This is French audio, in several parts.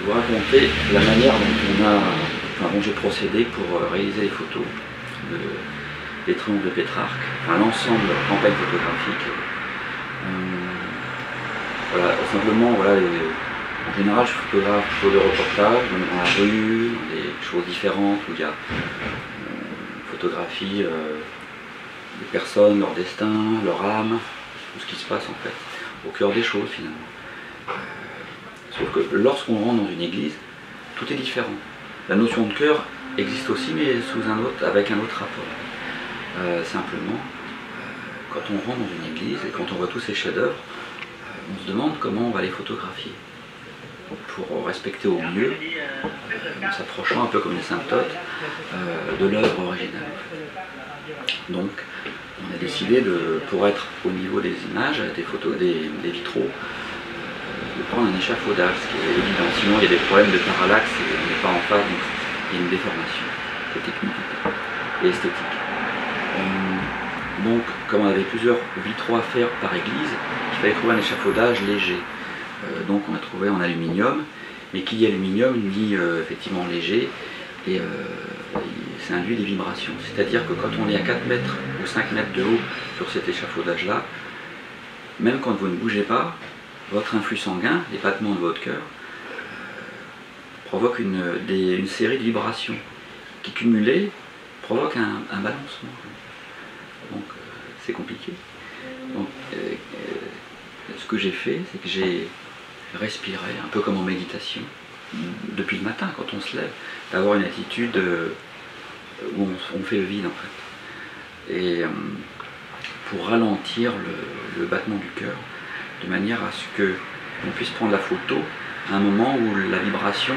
vous raconter la manière dont j'ai procédé pour réaliser les photos des triomphes de Pétrarque, enfin, l'ensemble de la campagne photographique. Voilà, simplement, voilà, en général, je photographe plutôt de reportages, dans la rue, des choses différentes où il y a photographie des personnes, leur destin, leur âme, tout ce qui se passe en fait, au cœur des choses finalement. Sauf que lorsqu'on rentre dans une église, tout est différent. La notion de cœur existe aussi, mais avec un autre rapport. Simplement, quand on rentre dans une église et quand on voit tous ces chefs-d'œuvre, on se demande comment on va les photographier pour respecter au mieux, en s'approchant un peu comme les symptôtes, de l'œuvre originale. Donc, on a décidé, pour être au niveau des images, des photos, des vitraux, de prendre un échafaudage, ce qui est évident. Sinon, il y a des problèmes de parallaxe et on n'est pas en phase, donc il y a une déformation. C'est technique et esthétique. Donc, comme on avait plusieurs vitraux à faire par église, il fallait trouver un échafaudage léger. Donc, on a trouvé en aluminium, mais qui dit aluminium dit effectivement léger, et ça induit des vibrations. C'est-à-dire que quand on est à 4 mètres ou 5 mètres de haut sur cet échafaudage-là, même quand vous ne bougez pas, votre influx sanguin, les battements de votre cœur, provoquent une série de vibrations qui, cumulées, provoquent un balancement. Donc c'est compliqué. Donc ce que j'ai fait, c'est que j'ai respiré, un peu comme en méditation, depuis le matin, quand on se lève, d'avoir une attitude où on fait le vide en fait. Et pour ralentir le battement du cœur, de manière à ce qu'on puisse prendre la photo à un moment où la vibration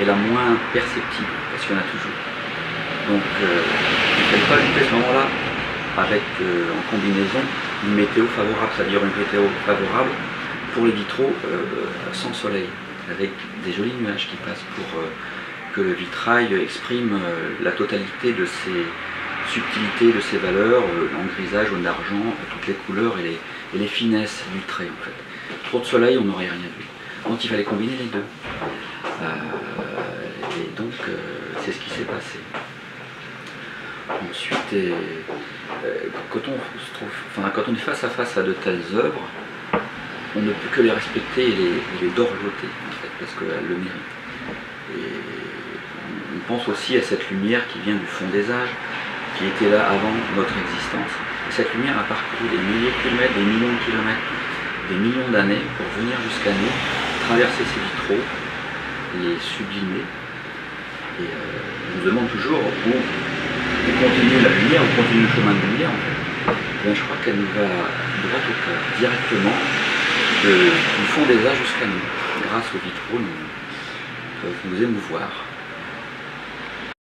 est la moins perceptible, parce qu'il y en a toujours. Donc il ne fallait pas ajouter ce moment-là avec en combinaison une météo favorable, c'est-à-dire une météo favorable pour les vitraux sans soleil, avec des jolis nuages qui passent pour que le vitrail exprime la totalité de ses subtilités, de ses valeurs, en grisage ou en argent, toutes les couleurs et les finesses du trait en fait. Trop de soleil, on n'aurait rien vu. Donc il fallait combiner les deux. Et donc c'est ce qui s'est passé. Ensuite, quand on est face à face à de telles œuvres, on ne peut que les respecter et les dorloter en fait, parce qu'elles le méritent. Et on pense aussi à cette lumière qui vient du fond des âges, qui était là avant notre existence. Et cette lumière a parcouru des milliers de kilomètres, des millions de kilomètres, des millions d'années pour venir jusqu'à nous, traverser ces vitraux, les sublimer. Et on nous demande toujours où on continue la lumière, on continue le chemin de lumière en fait. Bien, je crois qu'elle nous va droit au cœur, directement du fond des âges jusqu'à nous. Grâce aux vitraux, nous peuvent nous émouvoir.